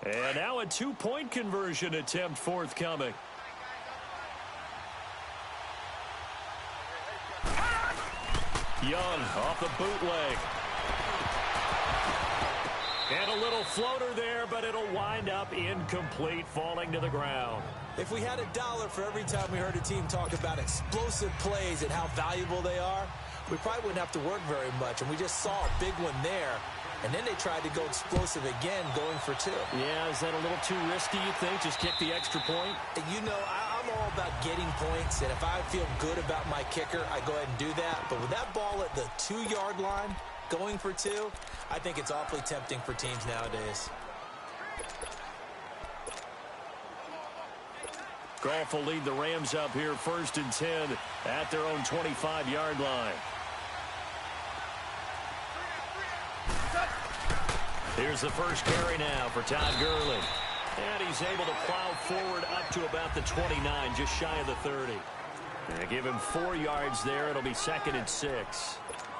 And now a two-point conversion attempt forthcoming. Young off the bootleg. And a little floater there, but it'll wind up incomplete, falling to the ground. If we had $1 for every time we heard a team talk about explosive plays and how valuable they are, we probably wouldn't have to work very much. And we just saw a big one there. And then they tried to go explosive again, going for two. Yeah, is that a little too risky, you think? Just kick the extra point? You know, I'm all about getting points. And if I feel good about my kicker, I go ahead and do that. But with that ball at the 2-yard line, going for two, I think it's awfully tempting for teams nowadays. Goff will lead the Rams up here 1st and 10 at their own 25-yard line. Here's the first carry now for Todd Gurley. And he's able to plow forward up to about the 29, just shy of the 30. And they give him 4 yards there. It'll be 2nd and 6.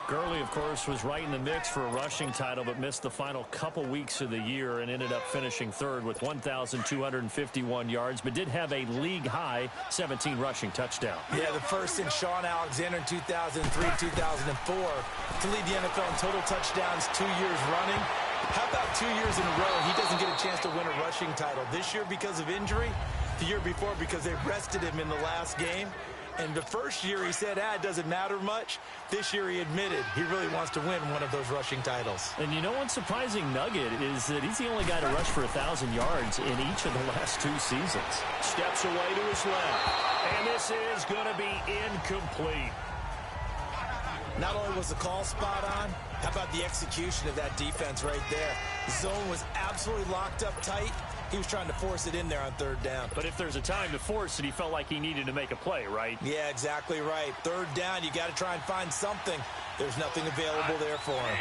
Gurley, of course, was right in the mix for a rushing title, but missed the final couple weeks of the year and ended up finishing 3rd with 1,251 yards, but did have a league-high 17 rushing touchdowns. Yeah, the first in Sean Alexander in 2003-2004 to lead the NFL in total touchdowns 2 years running. How about 2 years in a row he doesn't get a chance to win a rushing title? This year because of injury, the year before because they rested him in the last game. And the first year he said, it doesn't matter much. This year he admitted he really wants to win one of those rushing titles. And you know one surprising nugget is that he's the only guy to rush for 1,000 yards in each of the last 2 seasons. Steps away to his left. And this is going to be incomplete. Not only was the call spot on, how about the execution of that defense right there? The zone was absolutely locked up tight. He was trying to force it in there on 3rd down. But if there's a time to force it, he felt like he needed to make a play, right? Yeah, exactly right. 3rd down, you got to try and find something. There's nothing available there for him.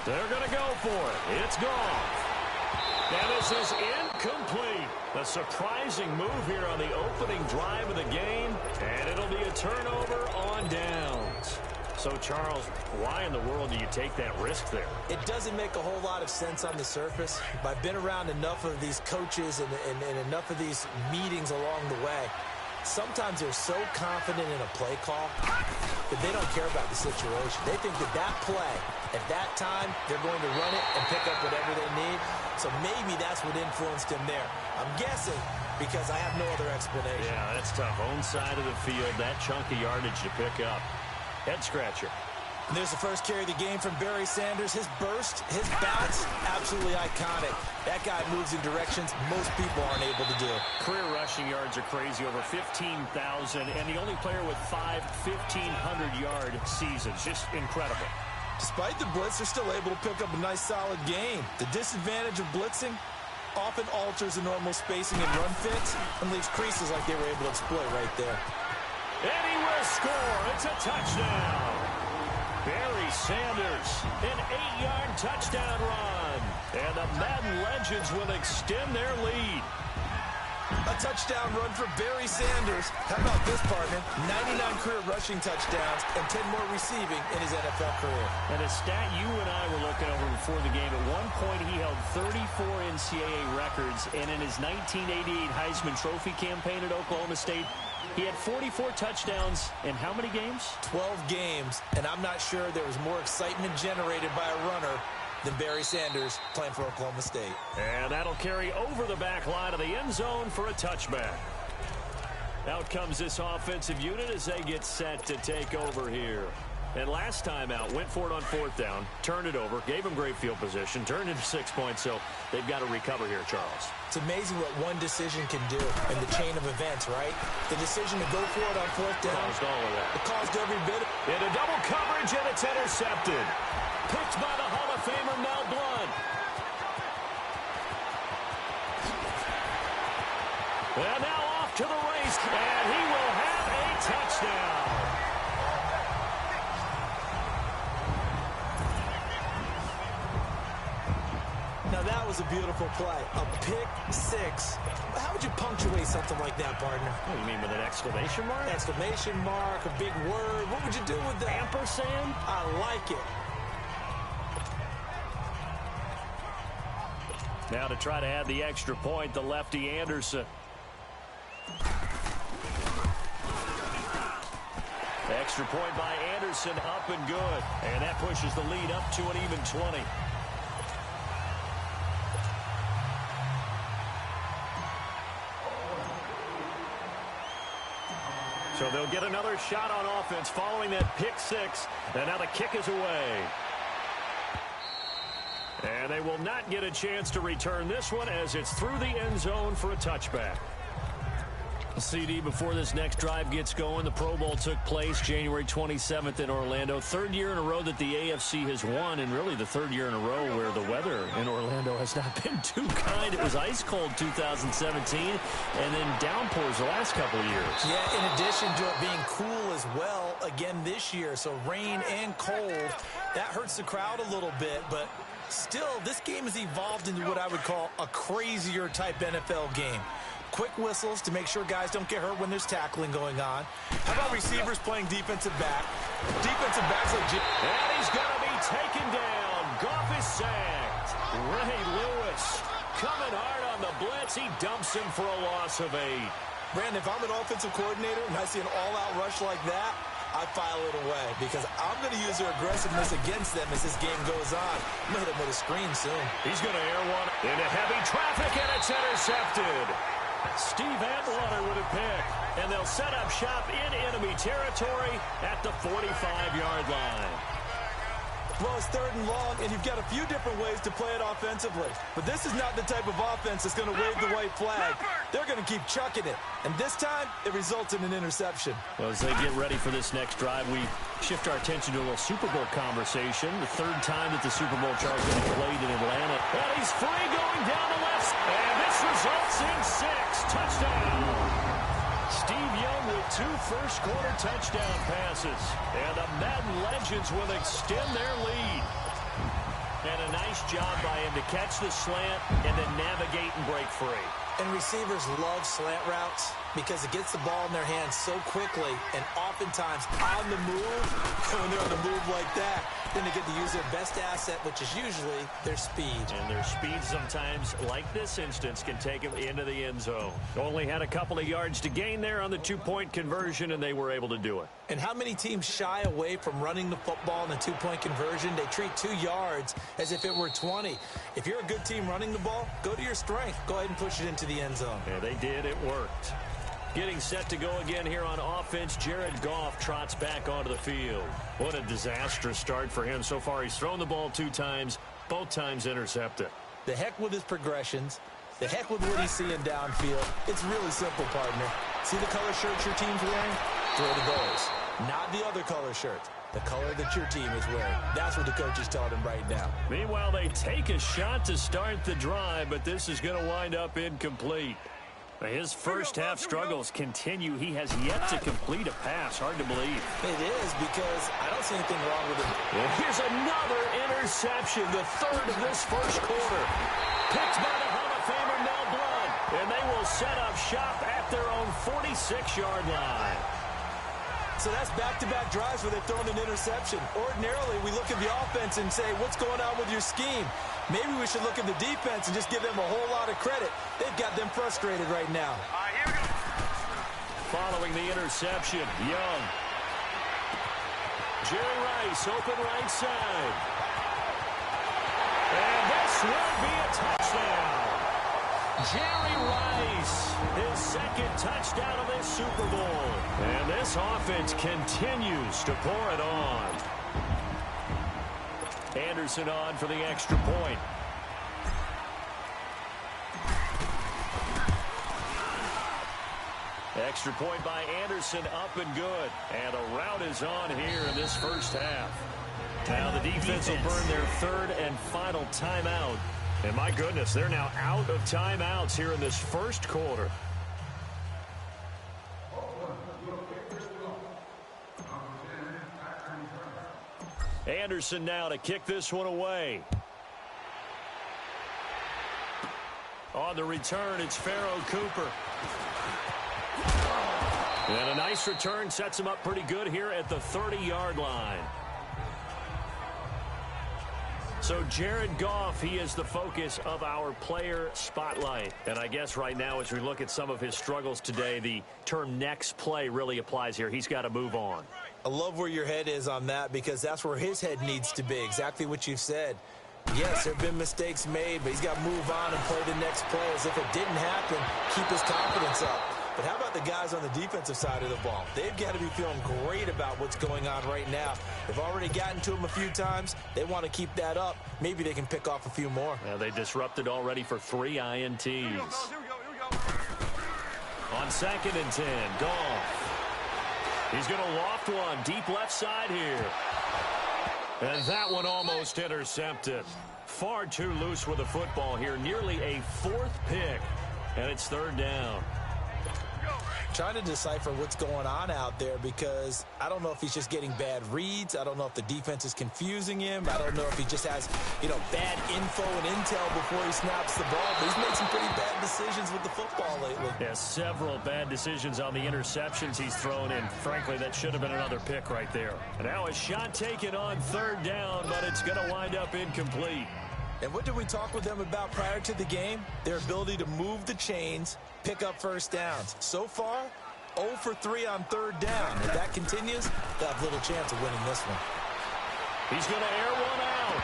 They're going to go for it. It's gone. Now this is incomplete. A surprising move here on the opening drive of the game, and it'll be a turnover on downs. So, Charles, why in the world do you take that risk there? It doesn't make a whole lot of sense on the surface. But I've been around enough of these coaches and enough of these meetings along the way. Sometimes they're so confident in a play call that they don't care about the situation. They think that that play, at that time, they're going to run it and pick up whatever they need. So maybe that's what influenced him there. I'm guessing because I have no other explanation. Yeah, that's tough. Own side of the field, that chunk of yardage to pick up. Head scratcher. And there's the first carry of the game from Barry Sanders. His burst, his bounce, absolutely iconic. That guy moves in directions most people aren't able to do. Career rushing yards are crazy, over 15,000, and the only player with 5 1,500-yard seasons. Just incredible. Despite the blitz, they're still able to pick up a nice, solid game. The disadvantage of blitzing often alters the normal spacing and run fits and leaves creases like they were able to exploit right there. And he will score. It's a touchdown. Barry Sanders, an 8-yard touchdown run. And the Madden Legends will extend their lead. A touchdown run for Barry Sanders. How about this, partner? 99 career rushing touchdowns and 10 more receiving in his NFL career. And a stat you and I were looking over before the game, at one point he held 34 NCAA records, and in his 1988 Heisman Trophy campaign at Oklahoma State, he had 44 touchdowns in how many games? 12 games, and I'm not sure there was more excitement generated by a runner than Barry Sanders playing for Oklahoma State. And that'll carry over the back line of the end zone for a touchback. Out comes this offensive unit as they get set to take over here. And last time out, went for it on 4th down, turned it over, gave them great field position, turned into 6 points, so they've got to recover here, Charles. It's amazing what one decision can do in the chain of events, right? The decision to go for it on 4th down. Caused all of that. It caused every bit. Into double coverage, and it's intercepted. Picked by the Hall of Famer Mel Blount. And now off to the race, and he will have a touchdown. Now that was a beautiful play. A pick six. How would you punctuate something like that, partner? What do you mean, with an exclamation mark? Exclamation mark, a big word. What would you do with that? Ampersand? I like it. Now to try to add the extra point, the lefty Anderson. Extra point by Anderson, up and good. And that pushes the lead up to an even 20. So they'll get another shot on offense following that pick six. And now the kick is away. And they will not get a chance to return this one as it's through the end zone for a touchback. CD, before this next drive gets going, the Pro Bowl took place January 27th in Orlando. Third year in a row that the AFC has won, and really the third year in a row where the weather in Orlando has not been too kind. It was ice cold 2017, and then downpours the last couple of years. Yeah, in addition to it being cool as well again this year, so rain and cold, that hurts the crowd a little bit, but still, this game has evolved into what I would call a crazier type NFL game. Quick whistles to make sure guys don't get hurt when there's tackling going on. How about receivers playing defensive back? Defensive backs like... And he's going to be taken down. Goff is sacked. Ray Lewis coming hard on the blitz. He dumps him for a loss of 8. Brandon, if I'm an offensive coordinator and I see an all-out rush like that, I file it away because I'm going to use their aggressiveness against them as this game goes on. I'm going to hit him with a screen soon. He's going to air one into heavy traffic, and it's intercepted. Steve Atwater with a pick, and they'll set up shop in enemy territory at the 45-yard line. Well, it's third and long, and you've got a few different ways to play it offensively. But this is not the type of offense that's going to wave the white flag. They're going to keep chucking it. And this time, it results in an interception. Well, as they get ready for this next drive, we shift our attention to a little Super Bowl conversation. The third time that the Super Bowl Chargers have played in Atlanta. And he's free going down the left. And this results in 6. Touchdown. Steve Young with 2 first-quarter touchdown passes. And the Madden Legends will extend their lead. And a nice job by him to catch the slant and then navigate and break free. And receivers love slant routes because it gets the ball in their hands so quickly and oftentimes on the move. When they're on the move like that, then they get to use their best asset, which is usually their speed. And their speed sometimes, like this instance, can take them into the end zone. Only had a couple of yards to gain there on the 2-point conversion, and they were able to do it. And how many teams shy away from running the football in the 2-point conversion? They treat 2 yards as if it were 20. If you're a good team running the ball, go to your strength. Go ahead and push it into the end zone. Yeah, they did. It worked. Getting set to go again here on offense, Jared Goff trots back onto the field. What a disastrous start for him. So far, he's thrown the ball 2 times, both times intercepted. The heck with his progressions. The heck with what he's seeing downfield. It's really simple, partner. See the color shirts your team's wearing? Throw to those. Not the other color shirts. The color that your team is wearing. That's what the coach is telling him right now. Meanwhile, they take a shot to start the drive, but this is going to wind up incomplete. His first-half struggles continue. He has yet to complete a pass. Hard to believe. It is because I don't see anything wrong with him. Here's another interception, the third of this first quarter. Picked by the Hall of Famer Mel Blount, and they will set up shop at their own 46-yard line. So that's back-to-back drives where they've thrown an interception. Ordinarily, we look at the offense and say, what's going on with your scheme? Maybe we should look at the defense and just give them a whole lot of credit. They've got them frustrated right now. Here we go. Following the interception, Young. Jerry Rice, open right side. And this will be a touchdown. Jerry Rice, his second touchdown of this Super Bowl. And this offense continues to pour it on. Anderson on for the extra point. Extra point by Anderson, up and good. And a rout is on here in this first half. Now the defense will burn their third and final timeout. And my goodness, they're now out of timeouts here in this first quarter. Anderson now to kick this one away. On the return, it's Pharoh Cooper. And a nice return sets him up pretty good here at the 30-yard line. So Jared Goff, he is the focus of our player spotlight. And I guess right now as we look at some of his struggles today, the term next play really applies here. He's got to move on. I love where your head is on that because that's where his head needs to be, exactly what you've said. Yes, there have been mistakes made, but he's got to move on and play the next play as if it didn't happen, keep his confidence up. But how about the guys on the defensive side of the ball? They've got to be feeling great about what's going on right now. They've already gotten to him a few times. They want to keep that up. Maybe they can pick off a few more. Yeah, they disrupted already for 3 INTs. Here we go. On 2nd and 10, Goff. He's going to loft one deep left side here. And that one almost intercepted. Far too loose with the football here. Nearly a 4th pick. And it's 3rd down. Trying to decipher what's going on out there because I don't know if he's just getting bad reads. I don't know if the defense is confusing him. I don't know if he just has, bad info and intel before he snaps the ball. But he's made some pretty bad decisions with the football lately. Yeah, several bad decisions on the interceptions he's thrown in. Frankly, that should have been another pick right there. And now a shot taken on 3rd down, but it's going to wind up incomplete. And what did we talk with them about prior to the game? Their ability to move the chains, pick up first downs. So far, 0 for 3 on 3rd down. If that continues, they'll have little chance of winning this one. He's going to air one out.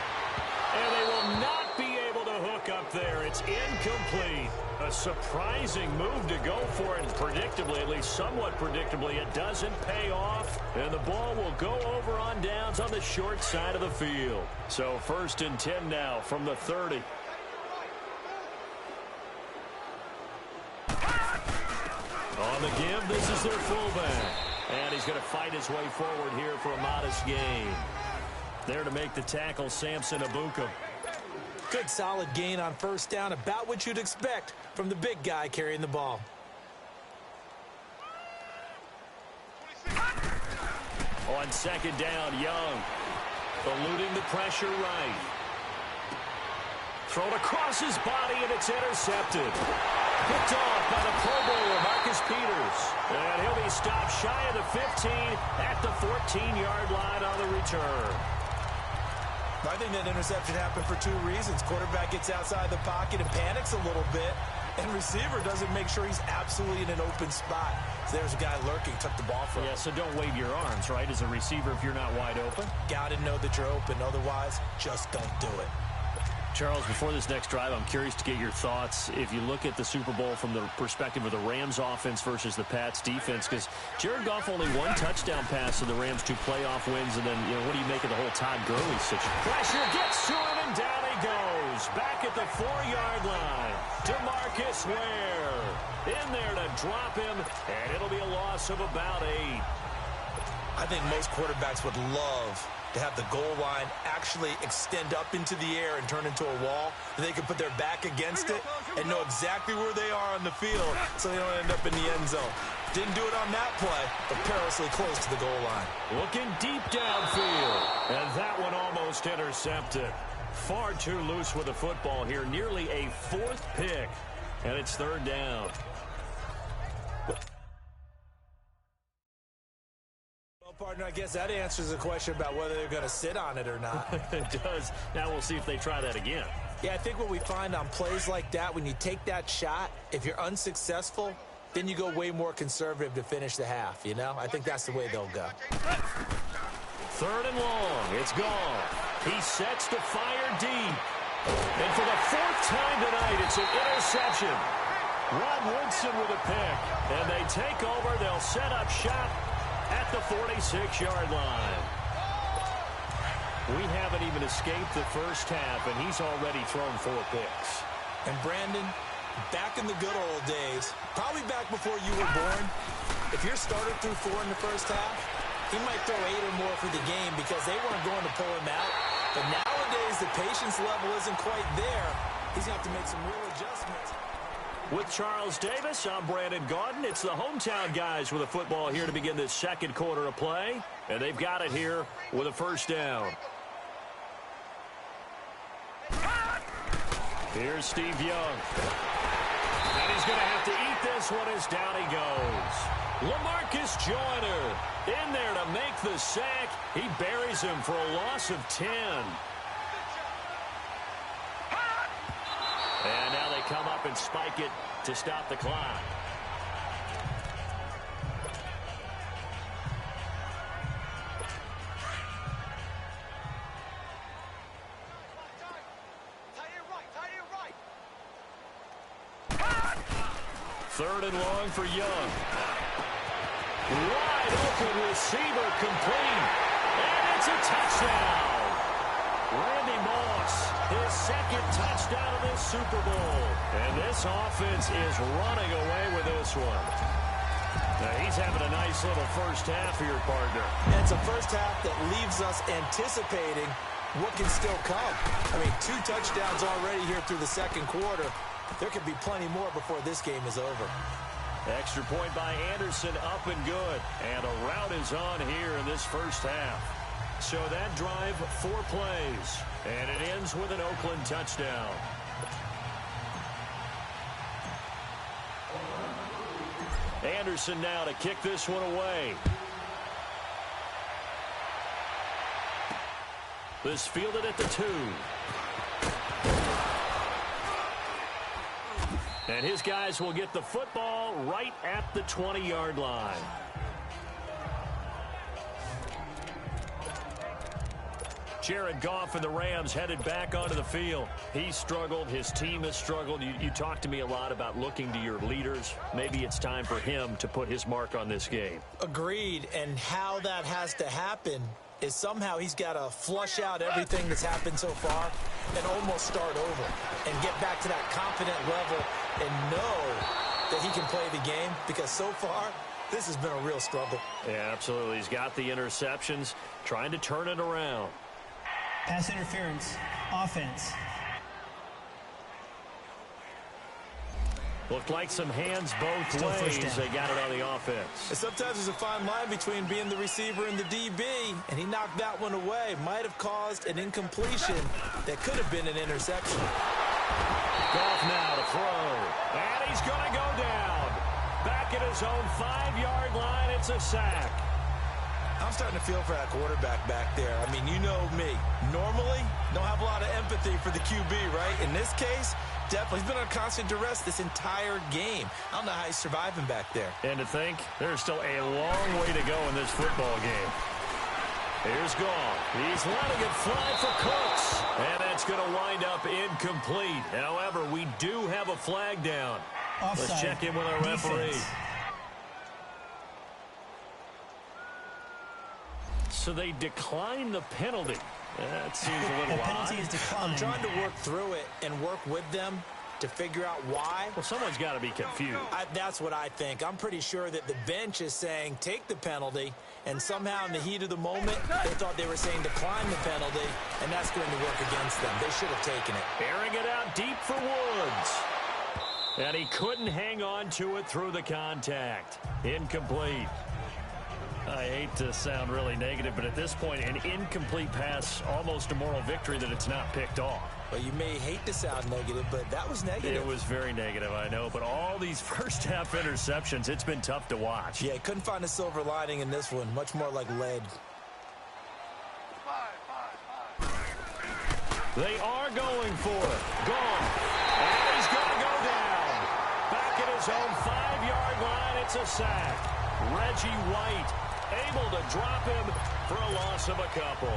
And they will not be able to hook up there. It's incomplete. A surprising move to go for it. And predictably, at least somewhat predictably, it doesn't pay off. And the ball will go over on downs on the short side of the field. So 1st and 10 now from the 30. On the give, this is their fullback. And he's going to fight his way forward here for a modest gain. There to make the tackle, Samson Ebukam. Good solid gain on 1st down, about what you'd expect from the big guy carrying the ball. On 2nd down, Young. Eluding the pressure right. Thrown across his body, and it's intercepted. Picked off by the Pro Bowler, Marcus Peters. And he'll be stopped shy of the 15 at the 14-yard line on the return. I think that interception happened for 2 reasons. Quarterback gets outside the pocket and panics a little bit, and receiver doesn't make sure he's absolutely in an open spot. So there's a guy lurking, took the ball from him. Yeah, so don't wave your arms, right, as a receiver if you're not wide open. Got to know that you're open. Otherwise, just don't do it. Charles, before this next drive, I'm curious to get your thoughts. If you look at the Super Bowl from the perspective of the Rams offense versus the Pats defense, because Jared Goff only 1 touchdown pass to the Rams, 2 playoff wins, and then, what do you make of the whole Todd Gurley situation? Pressure gets to him, and down he goes. Back at the 4-yard line. DeMarcus Ware in there to drop him, and it'll be a loss of about 8. I think most quarterbacks would love to have the goal line actually extend up into the air and turn into a wall, and they can put their back against it and know exactly where they are on the field so they don't end up in the end zone. Didn't do it on that play, but perilously close to the goal line. Looking deep downfield, and that one almost intercepted. Far too loose with the football here, nearly a 4th pick, and it's 3rd down. Partner, I guess that answers the question about whether they're going to sit on it or not. It does. Now we'll see if they try that again. Yeah, I think what we find on plays like that, when you take that shot, if you're unsuccessful, then you go way more conservative to finish the half, I think that's the way they'll go. 3rd and long. It's gone. He sets to fire deep. And for the 4th time tonight, it's an interception. Rod Woodson with a pick. And they take over. They'll set up shop at the 46-yard line. We haven't even escaped the first half, and he's already thrown 4 picks. And Brandon, back in the good old days, probably back before you were born, if you're started through 4 in the first half, he might throw 8 or more for the game because they weren't going to pull him out. But nowadays, the patience level isn't quite there. He's going to have to make some real adjustments. With Charles Davis, I'm Brandon Gaudin. It's the hometown guys with a football here to begin this 2nd quarter of play. And they've got it here with a 1st down. Here's Steve Young. And he's going to have to eat this one as down he goes. LaMarcus Joyner in there to make the sack. He buries him for a loss of 10. And now they come up and spike it to stop the clock. Third and long for Young. Wide open receiver complete. And it's a touchdown. Randy Moss, his second touchdown of this Super Bowl. And this offense is running away with this one. Now he's having a nice little first half here, partner. And it's a first half that leaves us anticipating what can still come. I mean, 2 touchdowns already here through the second quarter. There could be plenty more before this game is over. Extra point by Anderson, up and good. And a rout is on here in this first half. So that drive, 4 plays. And it ends with an Oakland touchdown. Anderson now to kick this one away. This fielded at the 2. And his guys will get the football right at the 20-yard line. Jared Goff and the Rams headed back onto the field. He struggled. His team has struggled. You talked to me a lot about looking to your leaders. Maybe it's time for him to put his mark on this game. Agreed. And how that has to happen is somehow he's got to flush out everything that's happened so far and almost start over and get back to that confident level and know that he can play the game, because so far this has been a real struggle. Yeah, absolutely. He's got the interceptions, trying to turn it around. Pass interference, offense. Looked like some hands both ways. They got it on the offense. And sometimes there's a fine line between being the receiver and the DB, and he knocked that one away. Might have caused an incompletion that could have been an interception. Goff now to throw. And he's going to go down. Back at his own 5-yard line, it's a sack. I'm starting to feel for that quarterback back there. I mean, you know me. Normally, don't have a lot of empathy for the QB, right? In this case, definitely. He's been on constant duress this entire game. I don't know how he's surviving back there. And to think, there's still a long way to go in this football game. Here's Goff. He's letting it fly for Cooks. And that's going to wind up incomplete. However, we do have a flag down. Offside. Let's check in with our referee. So they decline the penalty. That seems a little odd. Penalty is declined. I'm trying to work through it and work with them to figure out why. Well, someone's got to be confused. That's what I think. I'm pretty sure that the bench is saying take the penalty, and somehow in the heat of the moment, they thought they were saying decline the penalty, and that's going to work against them. They should have taken it. Airing it out deep for Woods. And he couldn't hang on to it through the contact. Incomplete. I hate to sound really negative, but at this point, an incomplete pass, almost a moral victory that it's not picked off. Well, you may hate to sound negative, but that was negative. It was very negative, I know, but all these first-half interceptions, it's been tough to watch. Yeah, couldn't find a silver lining in this one, much more like lead. They are going for it. Gone. And he's going to go down. Back at his own 5-yard line, it's a sack. Reggie White able to drop him for a loss of a couple.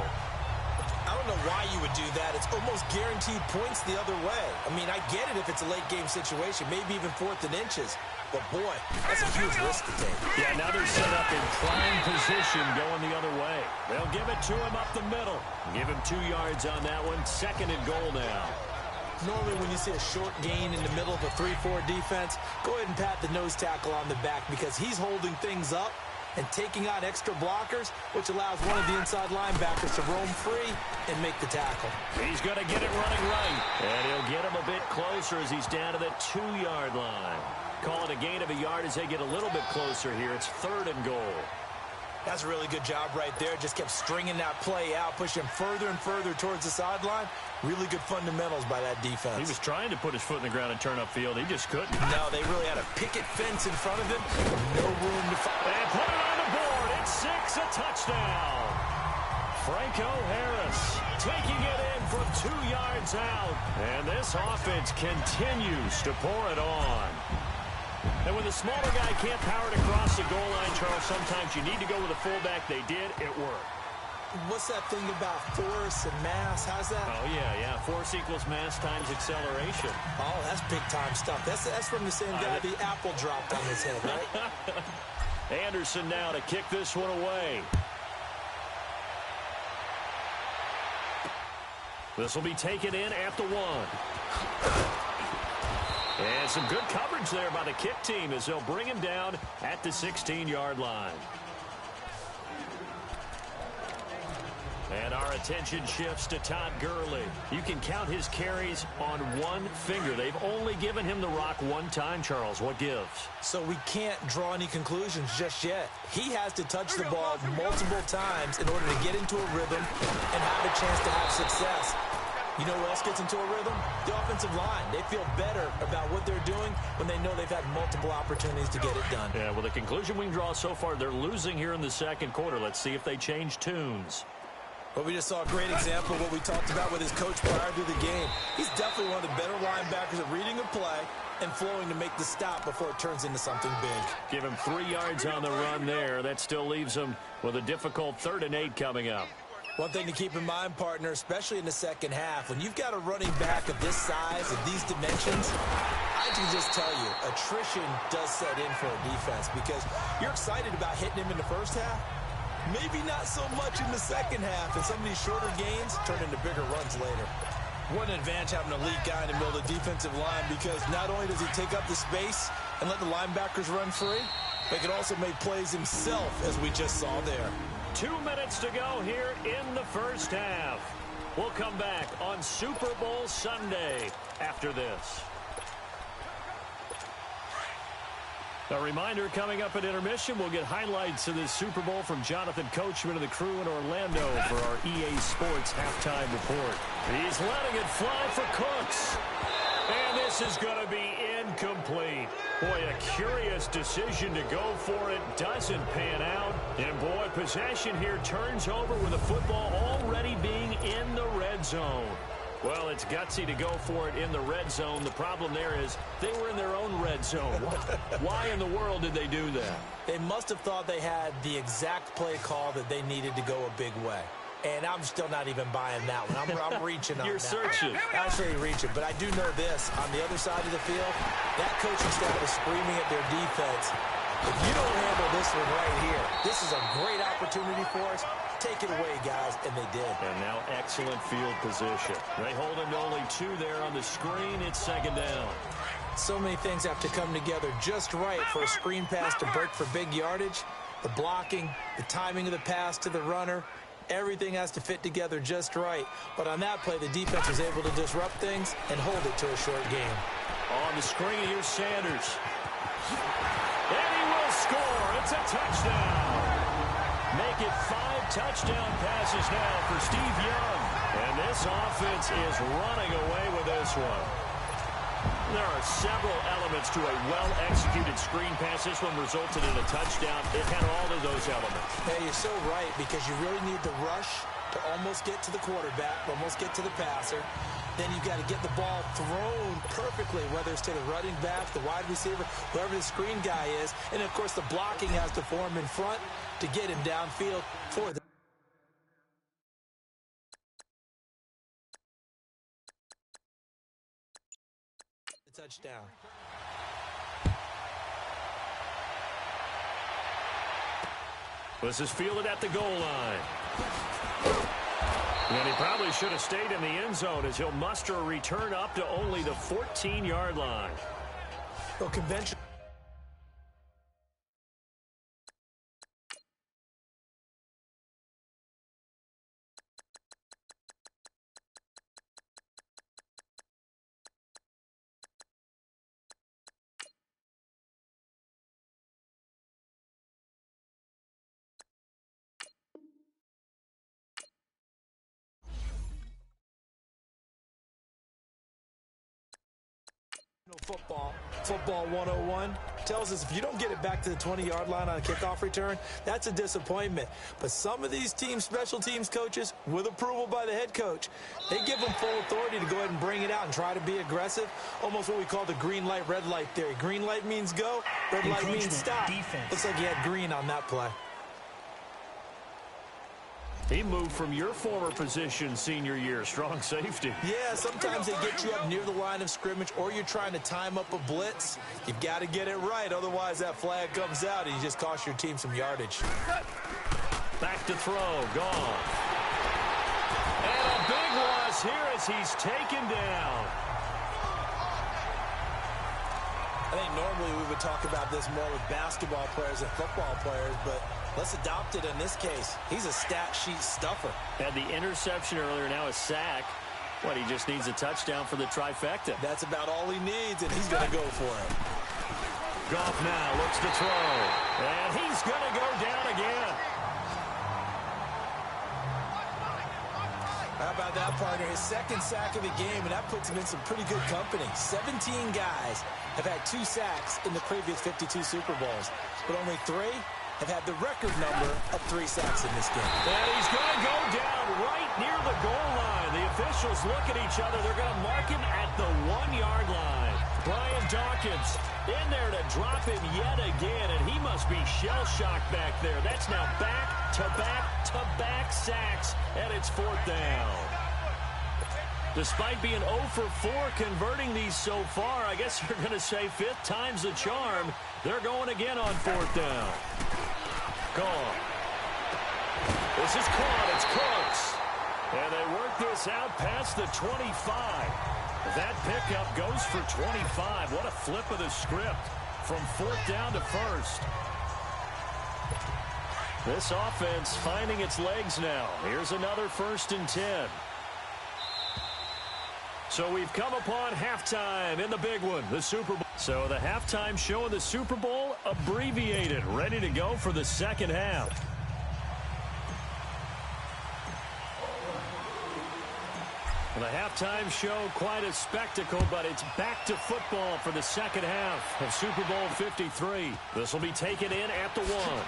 I don't know why you would do that. It's almost guaranteed points the other way. I mean, I get it if it's a late-game situation, maybe even 4th and inches. But, boy, that's a huge risk to take. Yeah, now they're set up in prime position going the other way. They'll give it to him up the middle. Give him 2 yards on that one. 2nd and goal now. Normally when you see a short gain in the middle of a 3-4 defense, go ahead and pat the nose tackle on the back, because he's holding things up and taking on extra blockers, which allows one of the inside linebackers to roam free and make the tackle. He's going to get it running right, and he'll get him a bit closer as he's down to the 2-yard line. Call it a gain of a yard as they get a little bit closer here. It's 3rd and goal. That's a really good job right there. Just kept stringing that play out, pushing further and further towards the sideline. Really good fundamentals by that defense. He was trying to put his foot in the ground and turn upfield. He just couldn't. No, they really had a picket fence in front of him. No room to fight. And put it on the board. It's 6, a touchdown. Franco Harris taking it in from 2 yards out. And this offense continues to pour it on. And when the smaller guy can't power it across the goal line, Charles, sometimes you need to go with a fullback. They did. It worked. What's that thing about force and mass? How's that? Oh, yeah. Force equals mass times acceleration. Oh, that's big-time stuff. That's from the same guy the apple dropped on his head, right? Anderson now to kick this one away. This will be taken in at the 1. And some good coverage there by the kick team as they'll bring him down at the 16-yard line. And our attention shifts to Todd Gurley. You can count his carries on one finger. They've only given him the rock one time, Charles. What gives? So we can't draw any conclusions just yet. He has to touch the ball multiple times in order to get into a rhythm and have a chance to have success. You know who else gets into a rhythm? The offensive line. They feel better about what they're doing when they know they've had multiple opportunities to get it done. Yeah, well, the conclusion we can draw so far, they're losing here in the second quarter. Let's see if they change tunes. Well, we just saw a great example of what we talked about with his coach prior to the game. He's definitely one of the better linebackers at reading a play and flowing to make the stop before it turns into something big. Give him 3 yards on the run there. That still leaves him with a difficult 3rd and 8 coming up. One thing to keep in mind, partner, especially in the second half, when you've got a running back of this size, of these dimensions, I can just tell you, attrition does set in for a defense because you're excited about hitting him in the first half. Maybe not so much in the second half, and some of these shorter gains turn into bigger runs later. What an advantage having an elite guy in the middle of the defensive line because not only does he take up the space and let the linebackers run free, but he can also make plays himself, as we just saw there. 2 minutes to go here in the first half. We'll come back on Super Bowl Sunday after this. A reminder, coming up at intermission, we'll get highlights of this Super Bowl from Jonathan Coachman and the crew in Orlando for our EA Sports halftime report. He's letting it fly for Cooks. And this is going to be incomplete. Boy, a curious decision to go for it. Doesn't pan out. And boy, possession here turns over with the football already being in the red zone. Well, it's gutsy to go for it in the red zone. The problem there is they were in their own red zone. Why in the world did they do that? They must have thought they had the exact play call that they needed to go a big way. And I'm still not even buying that one. I'm reaching on You're that. searching. Actually reaching. But I do know this. On the other side of the field, that coaching staff is screaming at their defense. If you don't handle this one right here, this is a great opportunity for us. Take it away, guys. And they did. And now excellent field position. They hold him to only 2 there on the screen. It's 2nd down. So many things have to come together just right for a screen pass to break for big yardage. The blocking, the timing of the pass to the runner. Everything has to fit together just right. But on that play, the defense was able to disrupt things and hold it to a short game. On the screen, here's Sanders. And he will score. It's a touchdown. Make it 5 touchdown passes now for Steve Young. And this offense is running away with this one. There are several elements to a well-executed screen pass. This one resulted in a touchdown. It had all of those elements. Hey, you're so right because you really need the rush to almost get to the quarterback, almost get to the passer. Then you've got to get the ball thrown perfectly, whether it's to the running back, the wide receiver, whoever the screen guy is. And, of course, the blocking has to form in front to get him downfield for the touchdown. This is fielded at the goal line. And he probably should have stayed in the end zone as he'll muster a return up to only the 14-yard line. Well, convention. Football 101 tells us if you don't get it back to the 20-yard line on a kickoff return, that's a disappointment. But some of these special teams coaches, with approval by the head coach, they give them full authority to go ahead and bring it out and try to be aggressive, almost what we call the green light, red light theory. Green light means go, red light means stop. Defense. Looks like he had green on that play. He moved from your former position senior year, strong safety. Yeah, sometimes they get you up near the line of scrimmage, or you're trying to time up a blitz. You've got to get it right, otherwise that flag comes out and you just cost your team some yardage. Back to throw, gone. And a big loss here as he's taken down. I think normally we would talk about this more with basketball players and football players, but let's adopt it in this case. He's a stat sheet stuffer. Had the interception earlier, now a sack. What, he just needs a touchdown for the trifecta. That's about all he needs, and he's going to go for it. Goff now looks to throw. And he's going to go down again. How about that, partner? His second sack of the game, and that puts him in some pretty good company. 17 guys have had 2 sacks in the previous 52 Super Bowls, but only 3 have had the record number of 3 sacks in this game. And he's going to go down right near the goal line. The officials look at each other. They're going to mark him at the 1-yard line. Brian Dawkins in there to drop him yet again, and he must be shell-shocked back there. That's now back-to-back-to-back sacks, and it's 4th down. Despite being 0 for 4 converting these so far, I guess you're going to say 5th time's the charm. They're going again on 4th down. Gone. This is caught. It's Cooks. And they work this out past the 25. That pickup goes for 25. What a flip of the script from 4th down to 1st. This offense finding its legs now. Here's another 1st and 10. So we've come upon halftime in the big one, the Super Bowl. So the halftime show in the Super Bowl abbreviated, ready to go for the second half. The halftime show, quite a spectacle, but it's back to football for the second half of Super Bowl 53. This will be taken in at the 1.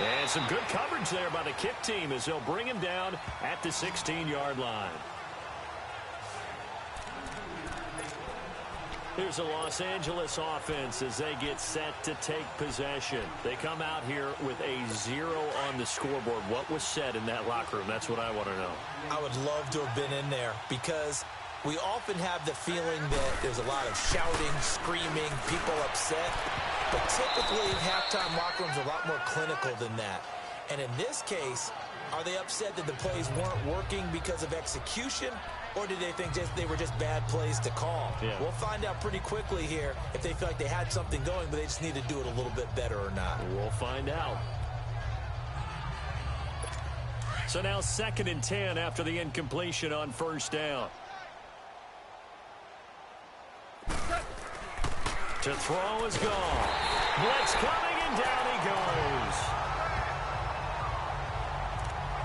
And some good coverage there by the kick team as they'll bring him down at the 16-yard line. Here's a Los Angeles offense as they get set to take possession. They come out here with a 0 on the scoreboard. What was said in that locker room? That's what I want to know. I would love to have been in there because we often have the feeling that there's a lot of shouting, screaming, people upset. But typically, halftime locker rooms are a lot more clinical than that. And in this case, are they upset that the plays weren't working because of execution? Or did they think they were just bad plays to call? Yeah. We'll find out pretty quickly here if they feel like they had something going, but they just need to do it a little bit better or not. We'll find out. So now 2nd and 10 after the incompletion on 1st down. To throw is gone. Blitz coming, and down he goes.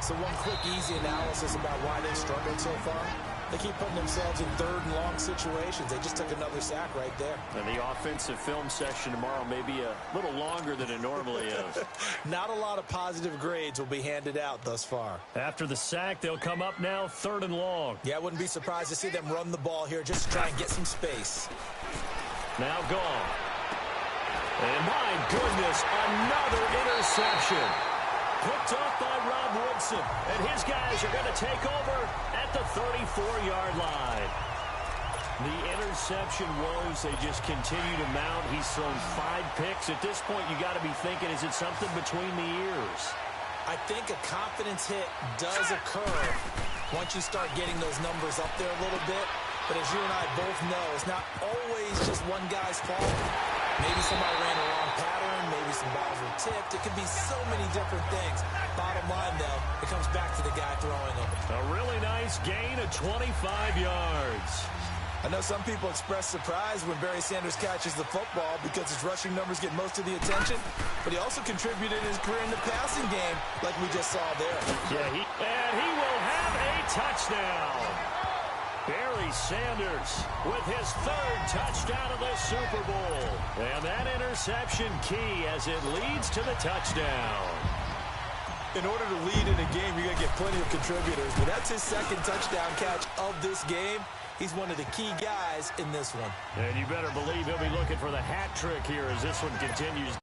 So one quick, easy analysis about why they've struggled so far. They keep putting themselves in 3rd and long situations. They just took another sack right there. And the offensive film session tomorrow may be a little longer than it normally is. Not a lot of positive grades will be handed out thus far. After the sack, they'll come up now 3rd and long. Yeah, I wouldn't be surprised to see them run the ball here just to try and get some space. Now gone. And my goodness, another interception. Picked off by Rob Woodson. And his guys are going to take over at the 34-yard line. The interception woes, they just continue to mount. He's thrown 5 picks. At this point, you got to be thinking, is it something between the ears? I think a confidence hit does occur once you start getting those numbers up there a little bit. But as you and I both know, it's not always just one guy's fault. Maybe somebody ran a wrong pattern. Maybe some balls were tipped. It could be so many different things. Bottom line, though, it comes back to the guy throwing them. A really nice gain of 25 yards. I know some people express surprise when Barry Sanders catches the football because his rushing numbers get most of the attention, but he also contributed in his career in the passing game like we just saw there. Yeah, and he will have a touchdown. Barry Sanders with his third touchdown of the Super Bowl. And that interception key as it leads to the touchdown. In order to lead in a game, you're going to get plenty of contributors. But that's his second touchdown catch of this game. He's one of the key guys in this one. And you better believe he'll be looking for the hat trick here as this one continues.